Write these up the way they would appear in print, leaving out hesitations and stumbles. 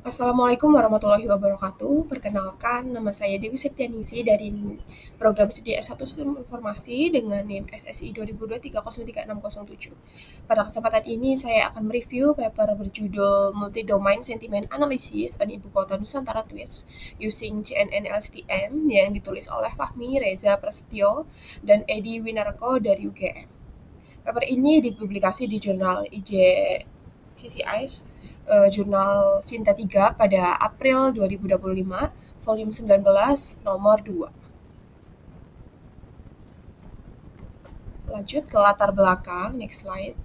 Assalamualaikum warahmatullahi wabarakatuh. Perkenalkan, nama saya Dewi Septianingsi dari program studi S1 Sistem Informasi dengan NIM SSI 2023036007. Pada kesempatan ini saya akan mereview paper berjudul Multi-Domain Sentiment Analysis on Ibu Kota Nusantara Twist using CNN LSTM yang ditulis oleh Fahmi Reza Prasetyo dan Edi Winarko dari UGM. Paper ini dipublikasi di jurnal CCIS, jurnal Sinta 3 pada April 2025, volume 19, nomor 2. Lanjut ke latar belakang, next slide.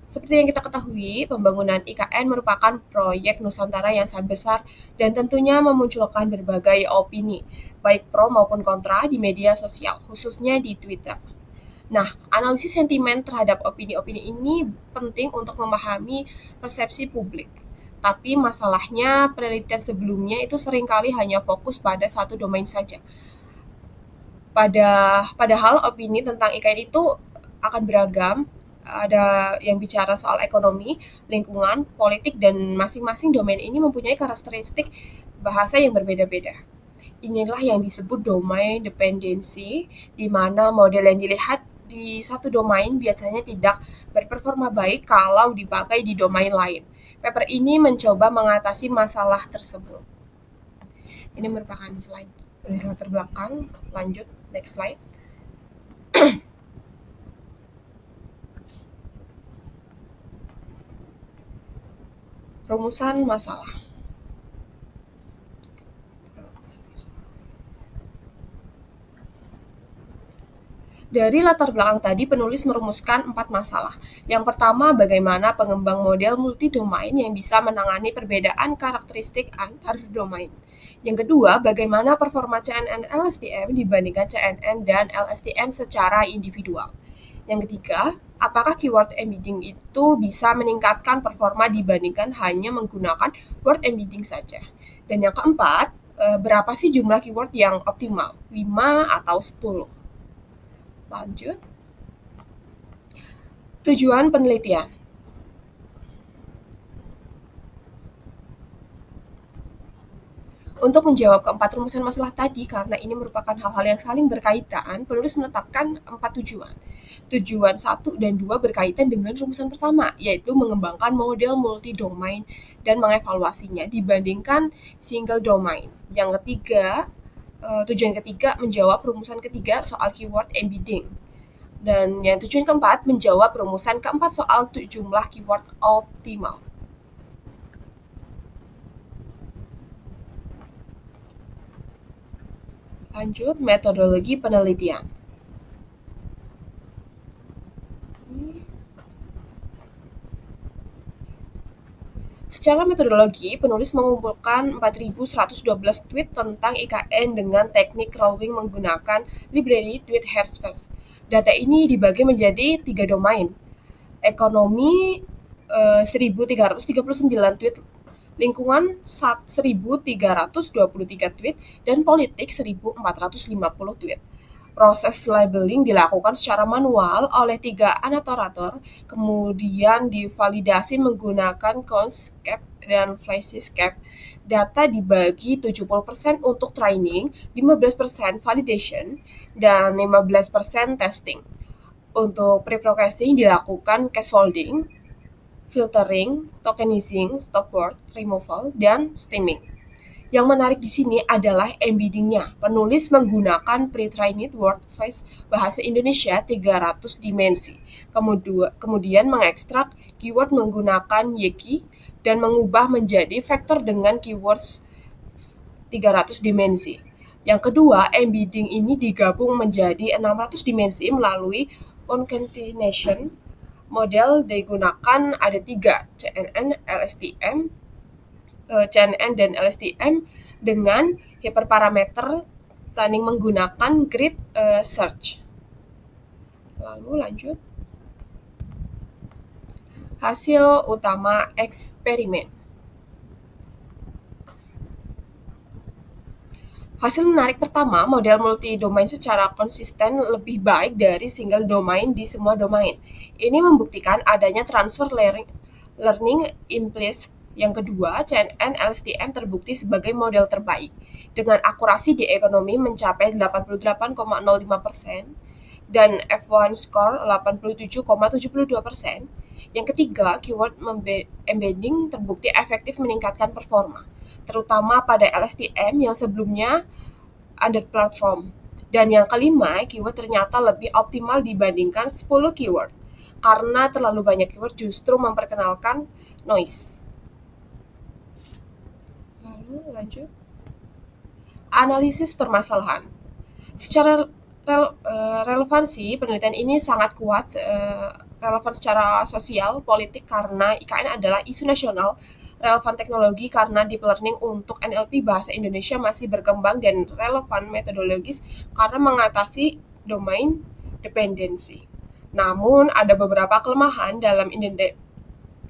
Seperti yang kita ketahui, pembangunan IKN merupakan proyek Nusantara yang sangat besar dan tentunya memunculkan berbagai opini, baik pro maupun kontra di media sosial, khususnya di Twitter. Nah, analisis sentimen terhadap opini-opini ini penting untuk memahami persepsi publik. Tapi masalahnya penelitian sebelumnya itu seringkali hanya fokus pada satu domain saja. Padahal opini tentang IKN itu akan beragam, ada yang bicara soal ekonomi, lingkungan, politik, dan masing-masing domain ini mempunyai karakteristik bahasa yang berbeda-beda. Inilah yang disebut domain dependensi, di mana model yang dilihat di satu domain biasanya tidak berperforma baik kalau dipakai di domain lain. Paper ini mencoba mengatasi masalah tersebut. Ini merupakan slide dari latar belakang. Lanjut, next slide. Rumusan masalah. Dari latar belakang tadi, penulis merumuskan 4 masalah. Yang pertama, bagaimana pengembang model multi-domain yang bisa menangani perbedaan karakteristik antar domain. Yang kedua, bagaimana performa CNN LSTM dibandingkan CNN dan LSTM secara individual. Yang ketiga, apakah keyword embedding itu bisa meningkatkan performa dibandingkan hanya menggunakan word embedding saja. Dan yang keempat, berapa sih jumlah keyword yang optimal? 5 atau 10? Lanjut. Tujuan penelitian. Untuk menjawab keempat rumusan masalah tadi, karena ini merupakan hal-hal yang saling berkaitan, penulis menetapkan 4 tujuan. Tujuan 1 dan 2 berkaitan dengan rumusan pertama, yaitu mengembangkan model multi-domain dan mengevaluasinya dibandingkan single domain. Yang ketiga, tujuan ketiga menjawab rumusan ketiga soal keyword embedding. Dan yang tujuan keempat menjawab rumusan keempat soal jumlah keyword optimal. Lanjut, metodologi penelitian. Secara metodologi, penulis mengumpulkan 4.112 tweet tentang IKN dengan teknik crawling menggunakan library Tweet Hairspace. Data ini dibagi menjadi 3 domain. Ekonomi 1.339 tweet, lingkungan 1.323 tweet, dan politik 1.450 tweet. Proses labeling dilakukan secara manual oleh 3 anotator, kemudian divalidasi menggunakan CONSCAP dan FlasyScape. Data dibagi 70% untuk training, 15% validation, dan 15% testing. Untuk pre-processing dilakukan scaffolding, filtering, tokenizing, stopword, removal, dan stemming. Yang menarik di sini adalah embedding-nya. Penulis menggunakan pre-trained word face bahasa Indonesia 300 dimensi. Kemudian mengekstrak keyword menggunakan YKI dan mengubah menjadi vektor dengan keywords 300 dimensi. Yang kedua, embedding ini digabung menjadi 600 dimensi melalui concatenation. Model digunakan ada 3, CNN, LSTM, CNN dan LSTM dengan hyperparameter planning menggunakan grid search. Lalu lanjut. Hasil utama eksperimen. Hasil menarik pertama, model multi-domain secara konsisten lebih baik dari single domain di semua domain. Ini membuktikan adanya transfer learning implicit, Yang kedua, CNN LSTM terbukti sebagai model terbaik, dengan akurasi di ekonomi mencapai 88,05% dan F1 score 87,72%. Yang ketiga, keyword embedding terbukti efektif meningkatkan performa, terutama pada LSTM yang sebelumnya underperform. Dan yang kelima, keyword ternyata lebih optimal dibandingkan 10 keyword, karena terlalu banyak keyword justru memperkenalkan noise. Lalu lanjut. Analisis permasalahan. Secara relevansi, penelitian ini sangat kuat, relevan secara sosial, politik karena IKN adalah isu nasional, relevan teknologi karena deep learning untuk NLP bahasa Indonesia masih berkembang, dan relevan metodologis karena mengatasi domain dependensi. Namun, ada beberapa kelemahan dalam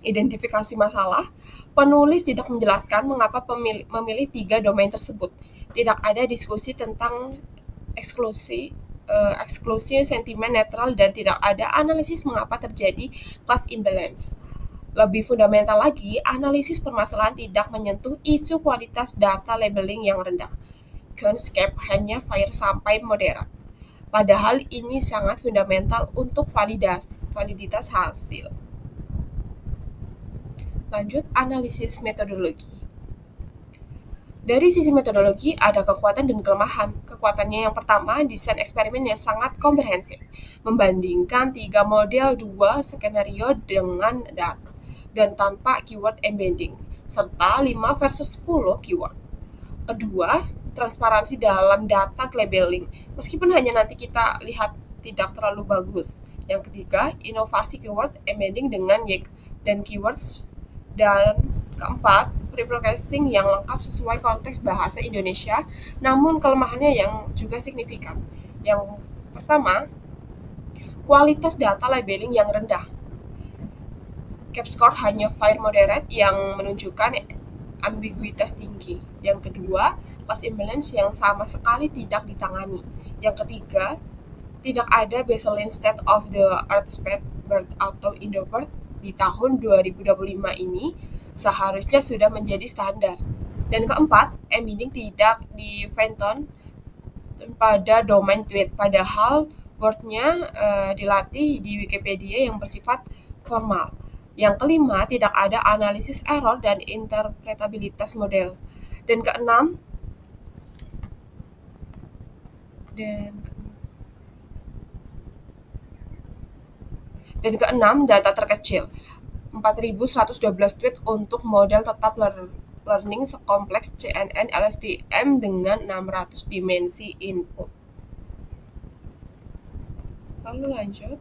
identifikasi masalah. Penulis tidak menjelaskan mengapa memilih 3 domain tersebut. Tidak ada diskusi tentang eksklusi, sentimen netral, dan tidak ada analisis mengapa terjadi class imbalance. Lebih fundamental lagi, analisis permasalahan tidak menyentuh isu kualitas data labeling yang rendah. Konsep hanya fair sampai moderat. Padahal ini sangat fundamental untuk validitas hasil. Lanjut, analisis metodologi. Dari sisi metodologi, ada kekuatan dan kelemahan. Kekuatannya yang pertama, desain eksperimen yang sangat komprehensif, membandingkan 3 model 2 skenario dengan data dan tanpa keyword embedding, serta 5 versus 10 keyword. Kedua, transparansi dalam data labeling, meskipun hanya nanti kita lihat tidak terlalu bagus. Yang ketiga, inovasi keyword embedding dengan YEG dan keywords. Dan keempat, preprocessing yang lengkap sesuai konteks bahasa Indonesia, namun kelemahannya yang juga signifikan. Yang pertama, kualitas data labeling yang rendah. CAP-score hanya fair moderate yang menunjukkan ambiguitas tinggi. Yang kedua, class imbalance yang sama sekali tidak ditangani. Yang ketiga, tidak ada baseline state of the art spared bird atau Indobird di tahun 2025 ini seharusnya sudah menjadi standar. Dan keempat, embedding tidak di Phantom pada domain tweet, padahal wordnya dilatih di Wikipedia yang bersifat formal. Yang kelima, tidak ada analisis error dan interpretabilitas model. Dan keenam, data terkecil. 4.112 tweet untuk model tetap learning sekompleks CNN LSTM dengan 600 dimensi input. Lalu lanjut.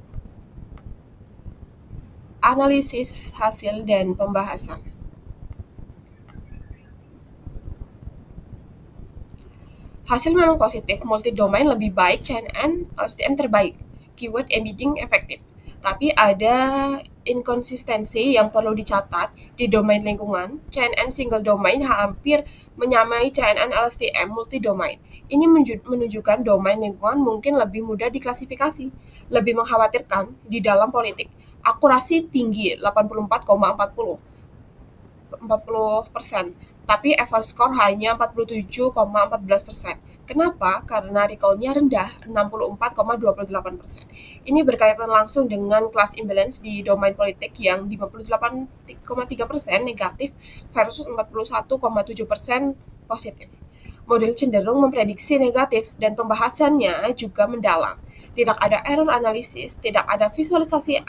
Analisis hasil dan pembahasan. Hasil memang positif, multi-domain lebih baik, CNN LSTM terbaik, keyword embedding efektif. Tapi ada inkonsistensi yang perlu dicatat. Di domain lingkungan, CNN single domain hampir menyamai CNN LSTM multi-domain. Ini menunjukkan domain lingkungan mungkin lebih mudah diklasifikasi. Lebih mengkhawatirkan di dalam politik, akurasi tinggi 84,40%, tapi F1 score hanya 47,14%. Kenapa? Karena recall-nya rendah, 64,28%. Ini berkaitan langsung dengan class imbalance di domain politik yang 58,3% negatif versus 41,7% positif. Model cenderung memprediksi negatif dan pembahasannya juga mendalam. Tidak ada error analisis, tidak ada visualisasi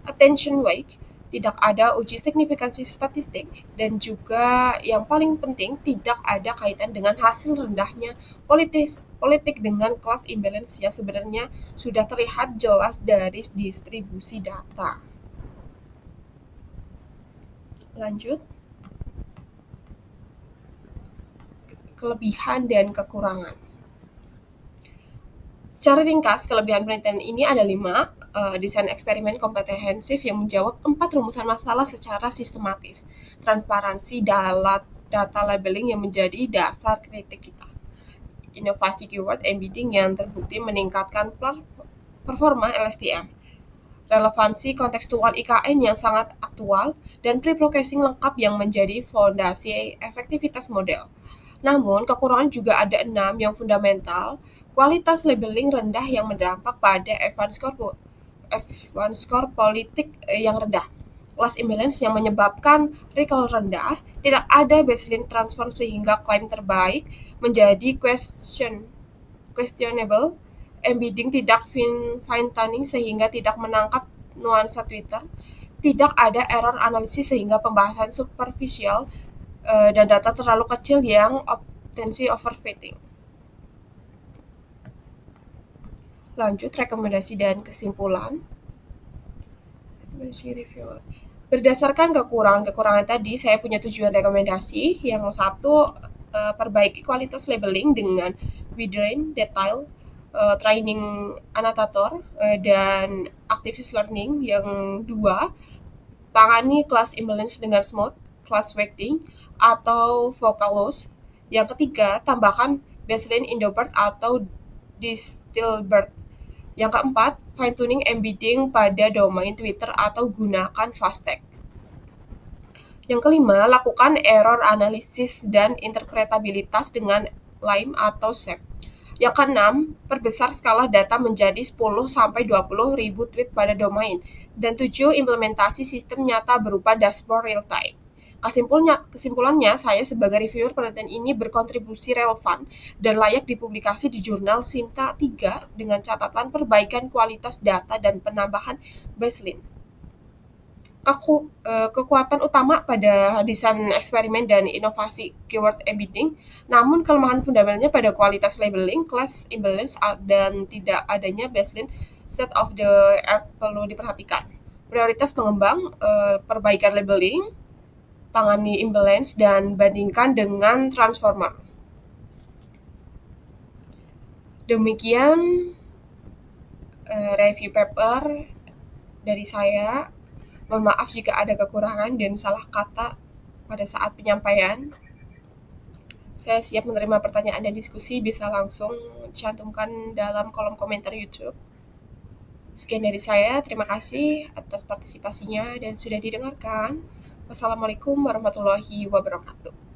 attention weight, tidak ada uji signifikansi statistik, dan juga yang paling penting tidak ada kaitan dengan hasil rendahnya politik dengan class imbalance yang sebenarnya sudah terlihat jelas dari distribusi data. Lanjut. Kelebihan dan kekurangan. Secara ringkas, kelebihan penelitian ini ada 5. Desain eksperimen komprehensif yang menjawab 4 rumusan masalah secara sistematis. Transparansi data labeling yang menjadi dasar kritik kita. Inovasi keyword embedding yang terbukti meningkatkan performa LSTM. relevansi kontekstual IKN yang sangat aktual, dan pre-processing lengkap yang menjadi fondasi efektivitas model. Namun, kekurangan juga ada 6 yang fundamental, kualitas labeling rendah yang berdampak pada advance score politik yang rendah, class imbalance yang menyebabkan recall rendah, tidak ada baseline transform sehingga klaim terbaik menjadi questionable, embedding tidak fine-tuning sehingga tidak menangkap nuansa Twitter, tidak ada error analisis sehingga pembahasan superficial, dan data terlalu kecil yang potensi overfitting. Lanjut, rekomendasi dan kesimpulan. Rekomendasi review. Berdasarkan kekurangan-kekurangan tadi, saya punya tujuan rekomendasi. Yang satu, perbaiki kualitas labeling dengan within detail, training annotator, dan activist learning. Yang dua, tangani class imbalance dengan smooth, class weighting, atau vocal loss. Yang ketiga, tambahkan baseline Indobert atau Distilbert. Yang keempat, fine-tuning embedding pada domain Twitter atau gunakan fast tag. Yang kelima, lakukan error analisis dan interpretabilitas dengan LIME atau SEP. Yang keenam, perbesar skala data menjadi 10-20 ribu tweet pada domain. Dan 7, implementasi sistem nyata berupa dashboard real-time. Kesimpulannya, saya sebagai reviewer penelitian ini berkontribusi relevan dan layak dipublikasi di jurnal Sinta 3 dengan catatan perbaikan kualitas data dan penambahan baseline. Kekuatan utama pada desain eksperimen dan inovasi keyword embedding, namun kelemahan fundamentalnya pada kualitas labeling, class imbalance, dan tidak adanya baseline state of the art perlu diperhatikan. Prioritas pengembang, perbaikan labeling, tangani imbalance, dan bandingkan dengan transformer. Demikian review paper dari saya. Mohon maaf jika ada kekurangan dan salah kata pada saat penyampaian. Saya siap menerima pertanyaan dan diskusi, bisa langsung cantumkan dalam kolom komentar YouTube. Sekian dari saya, terima kasih atas partisipasinya dan sudah didengarkan. Wassalamualaikum warahmatullahi wabarakatuh.